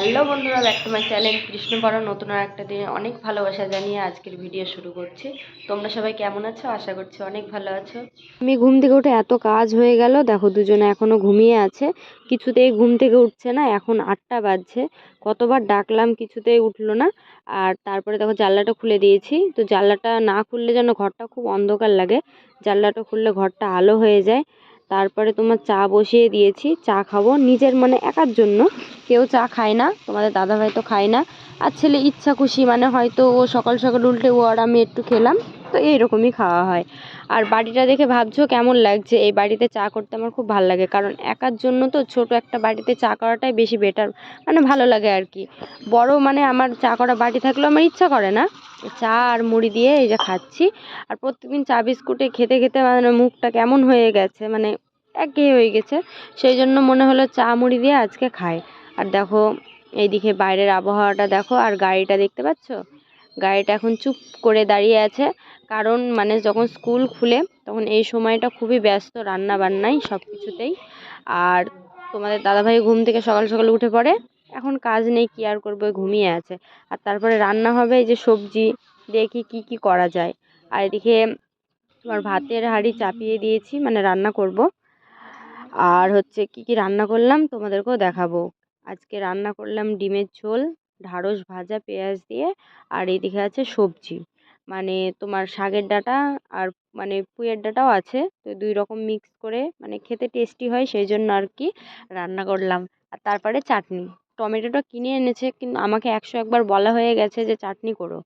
Hello বন্ধুরা, back to my channel কৃষ্ণপাড়া। নতুন আর একটা দিনে অনেক ভালোবাসা জানিয়ে আজকের ভিডিও শুরু করছি। তোমরা সবাই কেমন আছো? আশা করছি অনেক ভালো আছো। আমি ঘুম থেকে উঠে এত কাজ হয়ে গেল, দেখো দুজনে এখনো ঘুমিয়ে আছে, কিছুতেই ঘুম থেকে উঠছে না। এখন 8টা বাজছে, কতবার ডাকলাম কিছুতেই উঠলো না। আর তারপরে দেখো জানলাটা খুলে দিয়েছি, তো জানলাটা না খুললে যেন ঘরটা খুব অন্ধকার লাগে, জানলাটা খুললে ঘরটা আলো হয়ে যায়। তারপরে তোমার চা বসিয়ে দিয়েছি, চা খাবো নিজের মানে একার জন্য। কেউ চা খায় না, তোমাদের দাদাভাই তো খায় না। আর ছেলে ইচ্ছা খুশি মানে হয়তো ও সকাল সকাল উল্টে ও আর আমি একটু খেলাম, তো এইরকমই খাওয়া হয়। আর বাড়িটা দেখে ভাবছো কেমন লাগছে? এই বাড়িতে চা করতে আমার খুব ভালো লাগে, কারণ একার জন্য তো ছোট একটা বাড়িতে চা করাটাই বেশি বেটার, মানে ভালো লাগে আর কি। বড় মানে আমার চা করা বাটি থাকলেও আমার ইচ্ছা করে না। চা আর মুড়ি দিয়ে এই যে খাচ্ছি। আর প্রত্যেকদিন চা বিস্কুটে খেতে খেতে মানে মুখটা কেমন হয়ে গেছে, মানে একঘেয়ে হয়ে গেছে। সেই জন্য মনে হলো চা মুড়ি দিয়ে আজকে খাই। আর দেখো এইদিকে বাইরের আবহাওয়াটা দেখো, আর গাড়িটা দেখতে পাচ্ছ, গাড়িটা এখন চুপ করে দাঁড়িয়ে আছে। কারণ মানে যখন স্কুল খুলে তখন এই সময়টা খুবই ব্যস্ত রান্না বান্নায় সব কিছুতেই। আর তোমাদের দাদাভাই ঘুম থেকে সকাল সকাল উঠে পড়ে, এখন কাজ নেই, কি আর করবে, ঘুমিয়ে আছে। আর তারপরে রান্না হবে এই যে সবজি, দেখি কি কি করা যায়। আর এদিকে তোমার ভাতের হাঁড়ি চাপিয়ে দিয়েছি, মানে রান্না করব। আর হচ্ছে কি কি রান্না করলাম তোমাদেরকেও দেখাবো। আজকে রান্না করলাম ডিমের ঝোল, ঢ্যাঁড়স ভাজা পেঁয়াজ দিয়ে। আর এদিকে আছে সবজি, মানে তোমার শাকের ডাঁটা আর মানে পুঁইয়ের ডাঁটাও আছে, তো 2 রকম মিক্স করে মানে খেতে টেস্টি হয়, সেই জন্য আর কি রান্না করলাম। আর তারপরে চাটনি, টমেটোটা কিনে এনেছে, কিন্তু আমাকে 101বার বলা হয়ে গেছে যে চাটনি করো।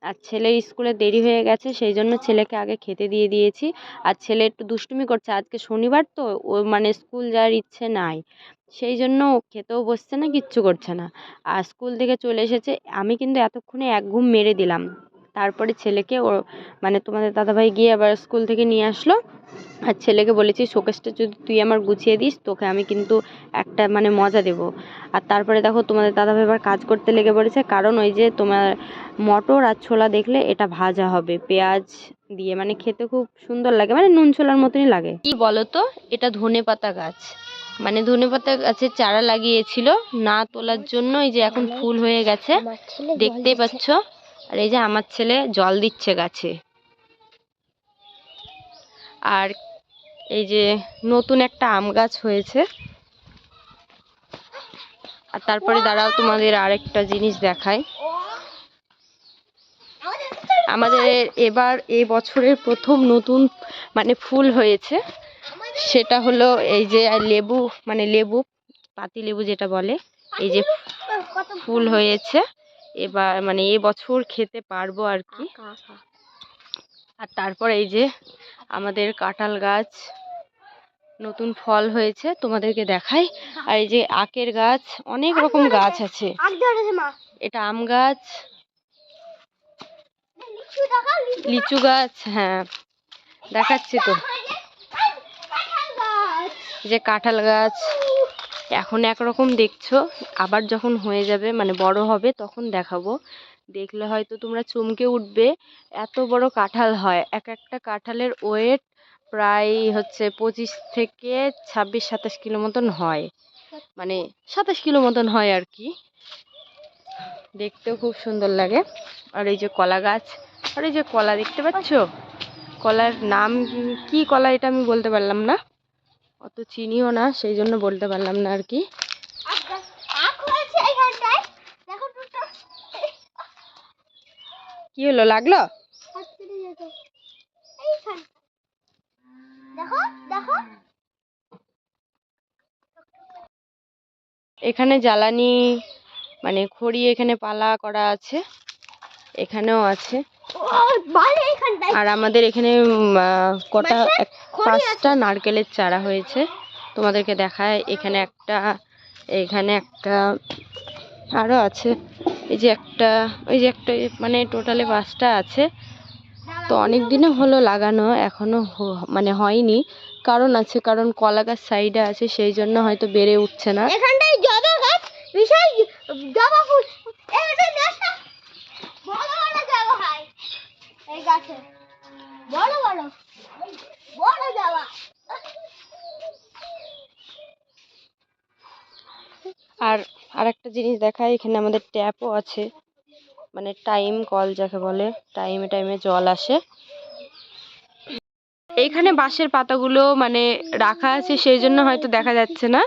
আর ছেলের স্কুলে দেরি হয়ে গেছে, সেই জন্য ছেলেকে আগে খেতে দিয়ে দিয়েছি। আর ছেলে একটু দুষ্টুমি করছে, আজকে শনিবার তো ও মানে স্কুল যাওয়ার ইচ্ছে নাই, সেই জন্য ও খেতেও বসছে না, কিচ্ছু করছে না। আর স্কুল থেকে চলে এসেছে, আমি কিন্তু এতক্ষণে এক ঘুম মেরে দিলাম। তারপরে ছেলেকে ও মানে তোমাদের দাদাভাই গিয়ে আবার স্কুল থেকে নিয়ে আসলো। আর ছেলেকে বলেছি শোকেসটা যদি তুই আমার গুছিয়ে দিস, তোকে আমি কিন্তু একটা মানে মজা দেব। আর তারপরে দেখো তোমাদের দাদাভাই এবার কাজ করতে লেগে পড়েছে, কারণ ওই যে তোমার মটর আর ছোলা দেখলে এটা ভাজা হবে পেঁয়াজ দিয়ে, মানে খেতে খুব সুন্দর লাগে, মানে নুন ছোলার মতনই লাগে। কি বলো তো, এটা ধনেপাতা গাছ, মানে ধনেপাতা গাছের চারা লাগিয়েছিল, না তোলার জন্য এই যে এখন ফুল হয়ে গেছে, দেখতেই পাচ্ছ। আর এই যে আমার ছেলে জল দিচ্ছে গাছে। আর এই যে নতুন একটা আম গাছ হয়েছে। আর তারপরে দাঁড়াও তোমাদের আরেকটা জিনিস দেখাই। আমাদের এবার এই বছরের প্রথম নতুন মানে ফুল হয়েছে, সেটা হলো এই যে লেবু, মানে লেবু, পাতি লেবু যেটা বলে, এই যে ফুল হয়েছে। এবার মানে এ বছর খেতে পারবো আর কি। আর তারপর এই যে আমাদের কাঁঠাল গাছ, নতুন ফল হয়েছে, তোমাদেরকে দেখাই। আর এই যে আখের গাছ, অনেক রকম গাছ আছে। এটা আম গাছ, লিচু গাছ, হ্যাঁ দেখাচ্ছি তো। যে কাঁঠাল গাছ এখন একরকম দেখছো, আবার যখন হয়ে যাবে মানে বড় হবে তখন দেখাবো, দেখলে হয়তো তোমরা চমকে উঠবে। এত বড় কাঁঠাল হয়, এক একটা কাঁঠালের ওয়েট প্রায় হচ্ছে 25 থেকে 26-27 কিলো মতন হয়, মানে 27 কিলো মতন হয় আর কি। দেখতেও খুব সুন্দর লাগে। আর এই যে কলা গাছ, আর এই যে কলা দেখতে পাচ্ছ, কলার নাম কি কলা এটা আমি বলতে পারলাম না, অত চিনিও না, সেই জন্য বলতে পারলাম না আর কি। কি হলো, লাগলো? এখানে জ্বালানি মানে খড়ি এখানে পালা করা আছে, এখানেও আছে। আর আমাদের এখানে কটা 5টা নারকেলের চারা হয়েছে, তোমাদেরকে দেখায়। এখানে একটা, এখানে একটা, আরও আছে। এই যে একটা, ওই যে একটা, মানে টোটালে 5টা আছে। তো অনেক দিনে হলো লাগানো, এখনো মানে হয়নি, কারণ আছে, কারণ কলা গাছ সাইডে আছে, সেই জন্য হয়তো বেড়ে উঠছে না। এখানটায় জবা গাছ, বিশাল জবা ফুল, বড় বড় জবা হয় এই গাছে, বড় বড় বড় জবা। আর আরেকটা জিনিস দেখায়, এখানে আমাদের ট্যাপও আছে, মানে টাইম কল যাকে বলে, টাইমে টাইমে জল আসে। এইখানে বাঁশের পাতাগুলো মানে রাখা আছে, সেই জন্য হয়তো দেখা যাচ্ছে না।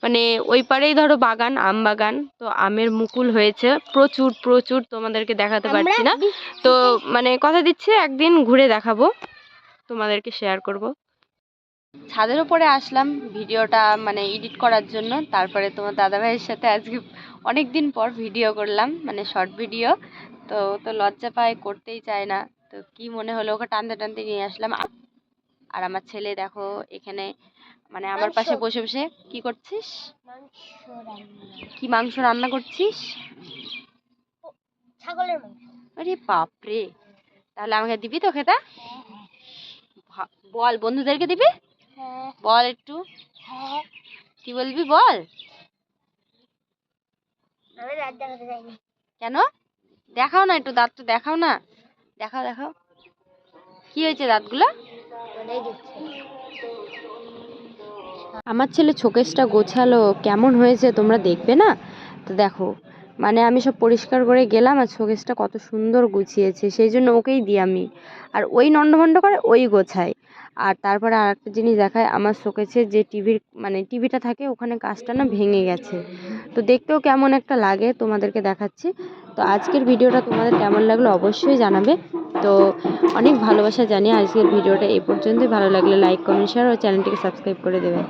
মানে ওই পারেই ধরো বাগান, আম বাগান, তো আমের মুকুল হয়েছে প্রচুর প্রচুর, তোমাদেরকে দেখাতে পারছি না। তো মানে কথা দিচ্ছি একদিন ঘুরে দেখাবো, তোমাদেরকে শেয়ার করব। ছাদের উপরে আসলাম ভিডিওটা মানে এডিট করার জন্য, তারপরে তোমার দাদাভাইয়ের সাথে আজকে অনেক দিন পর ভিডিও করলাম, মানে শর্ট ভিডিও। তো তো লজ্জা পায়, করতেই চায় না, তো কি মনে হলো ওকে টানতে টানতে নিয়ে আসলাম। আর আমার ছেলে দেখো এখানে মানে আমার পাশে বসে বসে কি করছিস? কি মাংস রান্না করছিস? ছাগলের মাংস। আরে বাপরে, তাহলে আমাকে দিবি তো খেতে? বল, বন্ধুদেরকে দিবি? বল একটু, কি বলবি বল। কেন? দেখাও না একটু, দাঁত তো দেখাও না, দেখাও দেখাও, কি হয়েছে দাঁতগুলো? আমার ছেলে শোকেসটা গোছালো, কেমন হয়েছে তোমরা দেখবে না? তো দেখো, মানে আমি সব পরিষ্কার করে গেলাম আর শোকেসটা কত সুন্দর গুছিয়েছে, সেই জন্য ওকেই দিই আমি। আর ওই নন্ডভন্ড করে ওই গোছায়। আর তারপরে আর একটা জিনিস দেখায়, আমার শোকেসের যে টিভির মানে টিভিটা থাকে ওখানে কাঁচটা না ভেঙে গেছে, তো দেখতেও কেমন একটা লাগে, তোমাদেরকে দেখাচ্ছি। তো আজকের ভিডিওটা তোমাদের কেমন লাগলো অবশ্যই জানাবে। তো অনেক ভালোবাসা জানিয়ে আজকের ভিডিওটা এই পর্যন্তই। ভালো লাগলে লাইক কমেন্ট শেয়ার ও চ্যানেলটিকে সাবস্ক্রাইব করে দেবে।